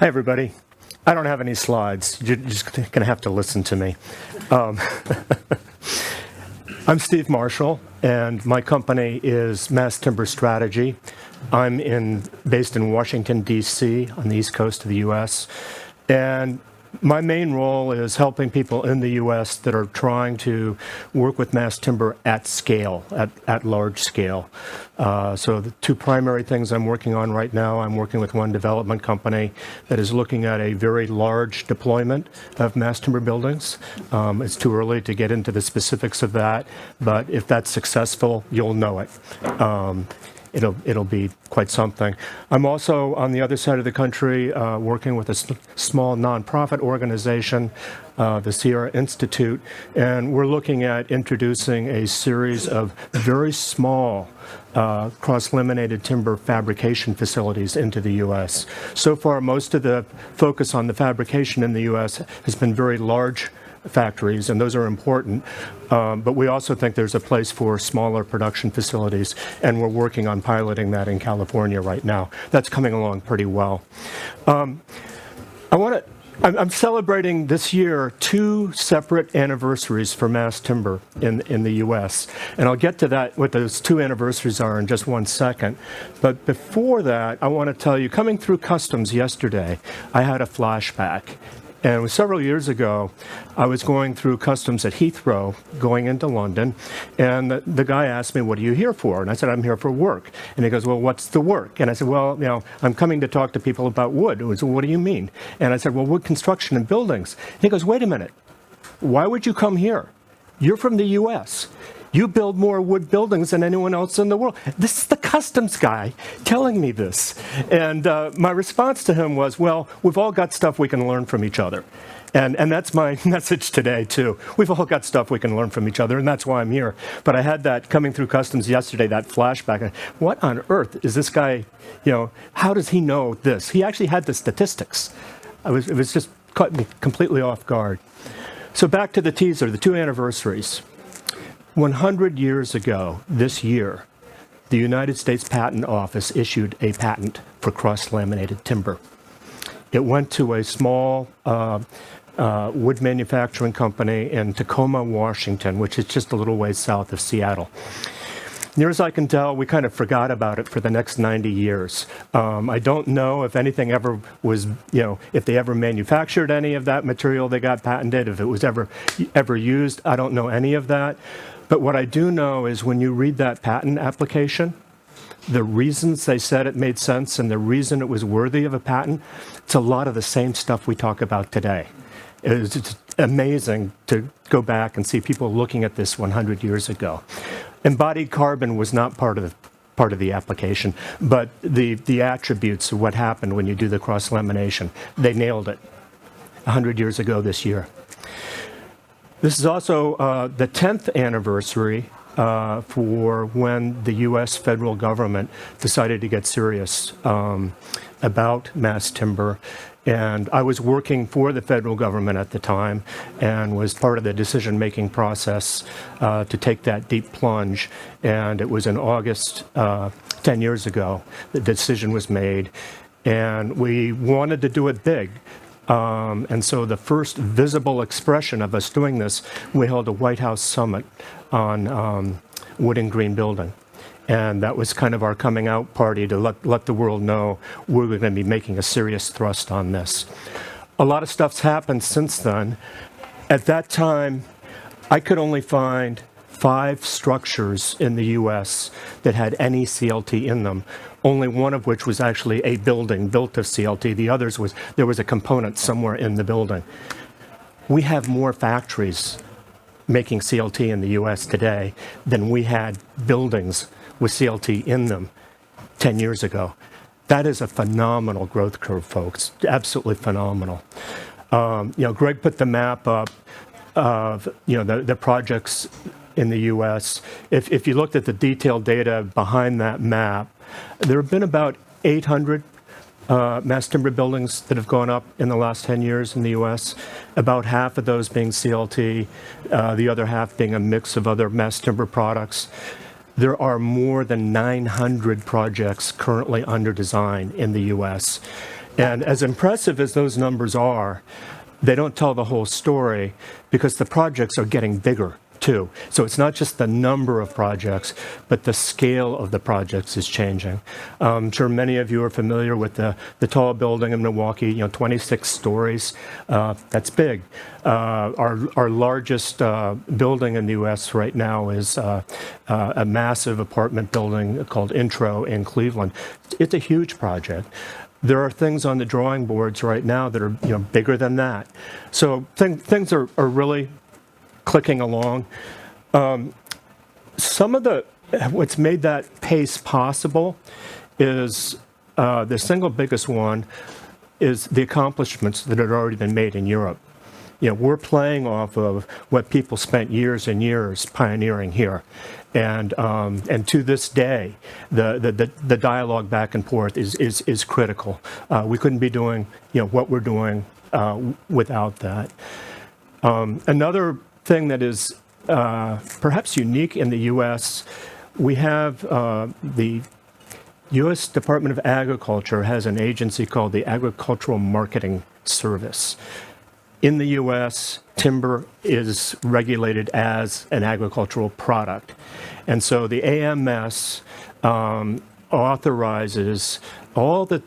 Hi, everybody. I don't have any slides. You're just going to have to listen to me. I'm Steve Marshall, and my company is Mass Timber Strategy. I'm based in Washington, D.C., on the east coast of the U.S., and my main role is helping people in the U.S. that are trying to work with mass timber at scale, at large scale. So the two primary things I'm working on right now, I'm working with one development company that is looking at a very large deployment of mass timber buildings. It's too early to get into the specifics of that, but if that's successful, you'll know it. It'll be quite something. I'm also on the other side of the country working with a small nonprofit organization, the Sierra Institute, and we're looking at introducing a series of very small cross-laminated timber fabrication facilities into the U.S. So far, most of the focus on the fabrication in the U.S. has been very large factories, and those are important, but we also think there's a place for smaller production facilities, and we're working on piloting that in California right now. That's coming along pretty well. I'm celebrating this year 2 separate anniversaries for mass timber in the U.S., and I'll get to that, what those 2 anniversaries are in just one second. But before that, I want to tell you, coming through customs yesterday, I had a flashback. And it was several years ago, I was going through customs at Heathrow, going into London, and the guy asked me, "What are you here for?" And I said, "I'm here for work." And he goes, "Well, what's the work?" And I said, "Well, I'm coming to talk to people about wood." He goes, "Well, what do you mean?" And I said, "Well, wood construction and buildings." And he goes, "Wait a minute. Why would you come here? You're from the U.S. You build more wood buildings than anyone else in the world." This is the customs guy telling me this. And my response to him was, well, we've all got stuff we can learn from each other. And that's my message today, too. We've all got stuff we can learn from each other, and that's why I'm here. But I had that coming through customs yesterday, that flashback. What on earth is this guy, how does he know this? He actually had the statistics. It was just caught me completely off guard. So back to the teaser, the 2 anniversaries. 100 years ago, this year, the United States Patent Office issued a patent for cross-laminated timber. It went to a small wood manufacturing company in Tacoma, Washington, which is just a little ways south of Seattle. Near as I can tell, we kind of forgot about it for the next 90 years. I don't know if anything ever was, if they ever manufactured any of that material they got patented, if it was ever used. I don't know any of that. But what I do know is when you read that patent application, the reasons they said it made sense and the reason it was worthy of a patent, it's a lot of the same stuff we talk about today. It's amazing to go back and see people looking at this 100 years ago. Embodied carbon was not part of the application, but the attributes of what happened when you do the cross-lamination, they nailed it 100 years ago this year. This is also the 10th anniversary for when the U.S. federal government decided to get serious about mass timber. And I was working for the federal government at the time and was part of the decision-making process to take that deep plunge. And it was in August 10 years ago the decision was made. And we wanted to do it big. And so the first visible expression of us doing this, we held a White House summit on wood and green building. And that was kind of our coming out party to let the world know we're going to be making a serious thrust on this. A lot of stuff's happened since then. At that time, I could only find 5 structures in the U.S. that had any CLT in them, only one of which was actually a building built of CLT. The others there was a component somewhere in the building. We have more factories making CLT in the U.S. today than we had buildings with CLT in them 10 years ago. That is a phenomenal growth curve, folks. Absolutely phenomenal. Greg put the map up of the projects in the U.S. If you looked at the detailed data behind that map, there have been about 800 mass timber buildings that have gone up in the last 10 years in the U.S., about half of those being CLT, the other half being a mix of other mass timber products. There are more than 900 projects currently under design in the U.S. And as impressive as those numbers are, they don't tell the whole story because the projects are getting bigger too. So it's not just the number of projects, but the scale of the projects is changing. I'm sure many of you are familiar with the tall building in Milwaukee, 26 stories. That's big. Our largest building in the U.S. right now is a massive apartment building called Intro in Cleveland. It's a huge project. There are things on the drawing boards right now that are bigger than that. So things are really clicking along. What's made that pace possible is the single biggest one is the accomplishments that had already been made in Europe. We're playing off of what people spent years and years pioneering here. And to this day, the dialogue back and forth is critical. We couldn't be doing what we're doing without that. Another thing that is perhaps unique in the U.S., we have the U.S. Department of Agriculture has an agency called the Agricultural Marketing Service. In the U.S., timber is regulated as an agricultural product. And so the AMS authorizes all the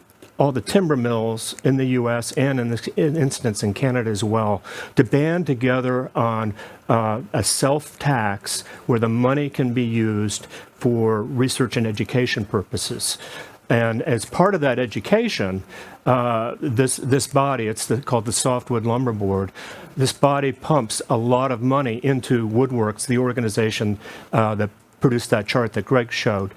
timber mills in the U.S. and in this instance in Canada as well to band together on a self-tax where the money can be used for research and education purposes. And as part of that education, this body, called the Softwood Lumber Board, this body pumps a lot of money into Woodworks, the organization that produced that chart that Greg showed.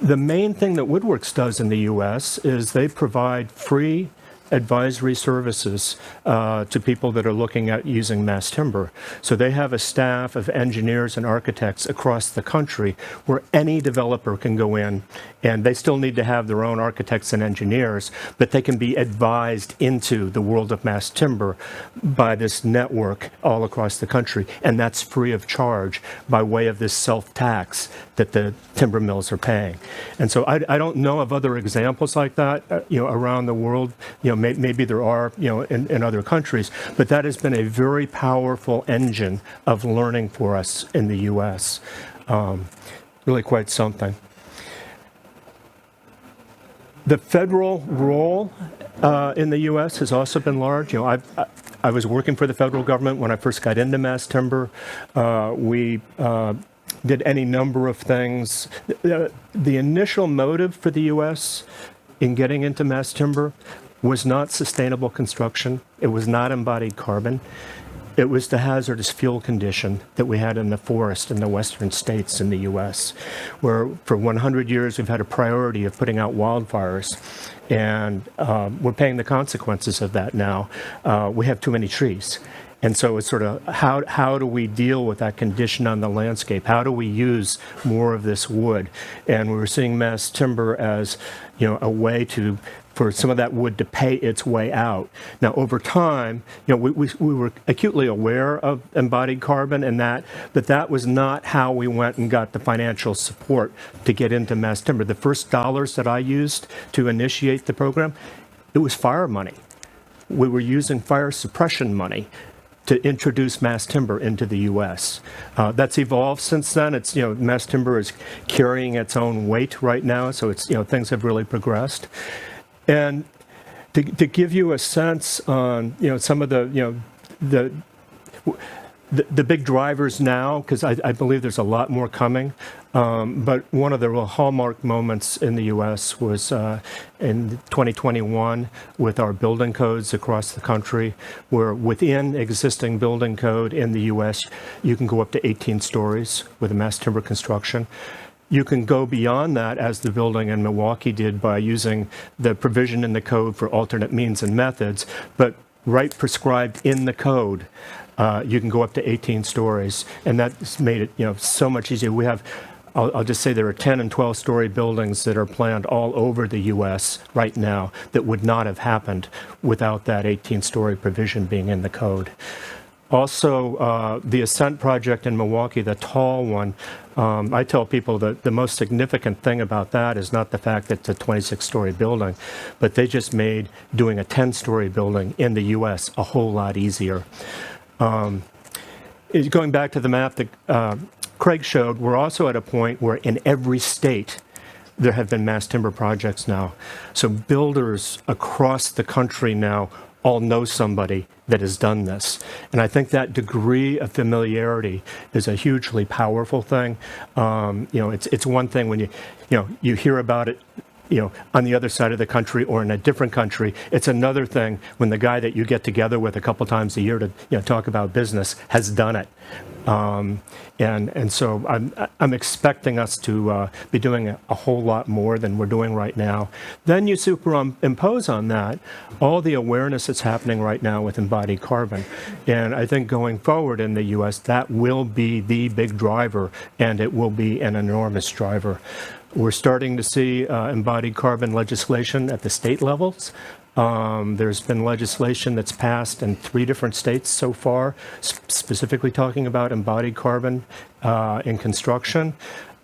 The main thing that Woodworks does in the U.S. is they provide free advisory services to people that are looking at using mass timber. So they have a staff of engineers and architects across the country where any developer can go in, and they still need to have their own architects and engineers, but they can be advised into the world of mass timber by this network all across the country, and that's free of charge by way of this self-tax that the timber mills are paying. And so I don't know of other examples like that around the world. Maybe there are, in other countries, but that has been a very powerful engine of learning for us in the U.S. Really quite something. The federal role in the U.S. has also been large. I was working for the federal government when I first got into mass timber. We did any number of things. The initial motive for the U.S. in getting into mass timber was not sustainable construction. It was not embodied carbon. It was the hazardous fuel condition that we had in the forest in the western states in the U.S., where for 100 years we've had a priority of putting out wildfires, and we're paying the consequences of that now. We have too many trees. And so it's sort of how do we deal with that condition on the landscape? How do we use more of this wood? And we were seeing mass timber as a way for some of that wood to pay its way out. Now, over time, we were acutely aware of embodied carbon and but that was not how we went and got the financial support to get into mass timber. The first dollars that I used to initiate the program, it was fire money. We were using fire suppression money to introduce mass timber into the U.S. That's evolved since then. It's mass timber is carrying its own weight right now, so it's things have really progressed. And to give you a sense on some of the big drivers now, because I believe there's a lot more coming. But one of the real hallmark moments in the U.S. was in 2021 with our building codes across the country, where within existing building code in the U.S., you can go up to 18 stories with a mass timber construction. You can go beyond that, as the building in Milwaukee did, by using the provision in the code for alternate means and methods, but right prescribed in the code, you can go up to 18 stories, and that's made it so much easier. We have, I'll just say there are 10 and 12-story buildings that are planned all over the U.S. right now that would not have happened without that 18-story provision being in the code. Also, the Ascent project in Milwaukee, the tall one, I tell people that the most significant thing about that is not the fact that it's a 26-story building, but they just made doing a 10-story building in the U.S. a whole lot easier. Going back to the map that Craig showed, we're also at a point where in every state there have been mass timber projects now. So builders across the country now all know somebody that has done this. And I think that degree of familiarity is a hugely powerful thing. It's one thing when you hear about it, on the other side of the country or in a different country. It's another thing when the guy that you get together with a couple times a year to talk about business has done it. And so I'm expecting us to be doing a whole lot more than we're doing right now. Then you superimpose on that all the awareness that's happening right now with embodied carbon. And I think going forward in the U.S., that will be the big driver, and it will be an enormous driver. We're starting to see embodied carbon legislation at the state levels. There's been legislation that's passed in 3 different states so far, specifically talking about embodied carbon in construction.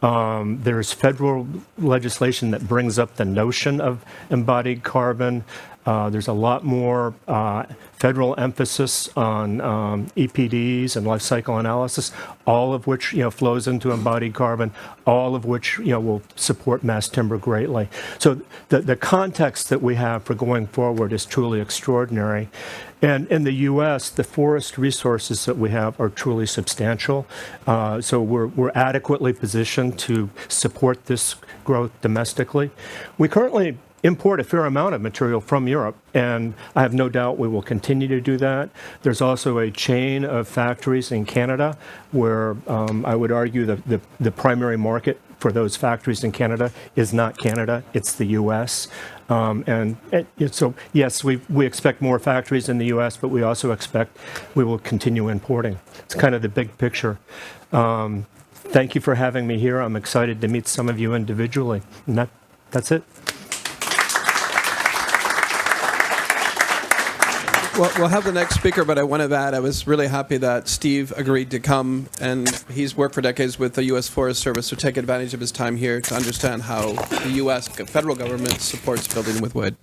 There's federal legislation that brings up the notion of embodied carbon. There's a lot more federal emphasis on EPDs and life cycle analysis, all of which flows into embodied carbon, all of which will support mass timber greatly. So the context that we have for going forward is truly extraordinary. And in the U.S., the forest resources that we have are truly substantial. So we're adequately positioned to support this growth domestically. We currently import a fair amount of material from Europe, and I have no doubt we will continue to do that. There's also a chain of factories in Canada where I would argue the primary market for those factories in Canada is not Canada, it's the U.S. So yes, we expect more factories in the U.S., but we also expect we will continue importing. It's kind of the big picture. Thank you for having me here. I'm excited to meet some of you individually. And that's it. Well, we'll have the next speaker, but I want to add, I was really happy that Steve agreed to come, and he's worked for decades with the U.S. Forest Service, to take advantage of his time here to understand how the U.S. federal government supports building with wood.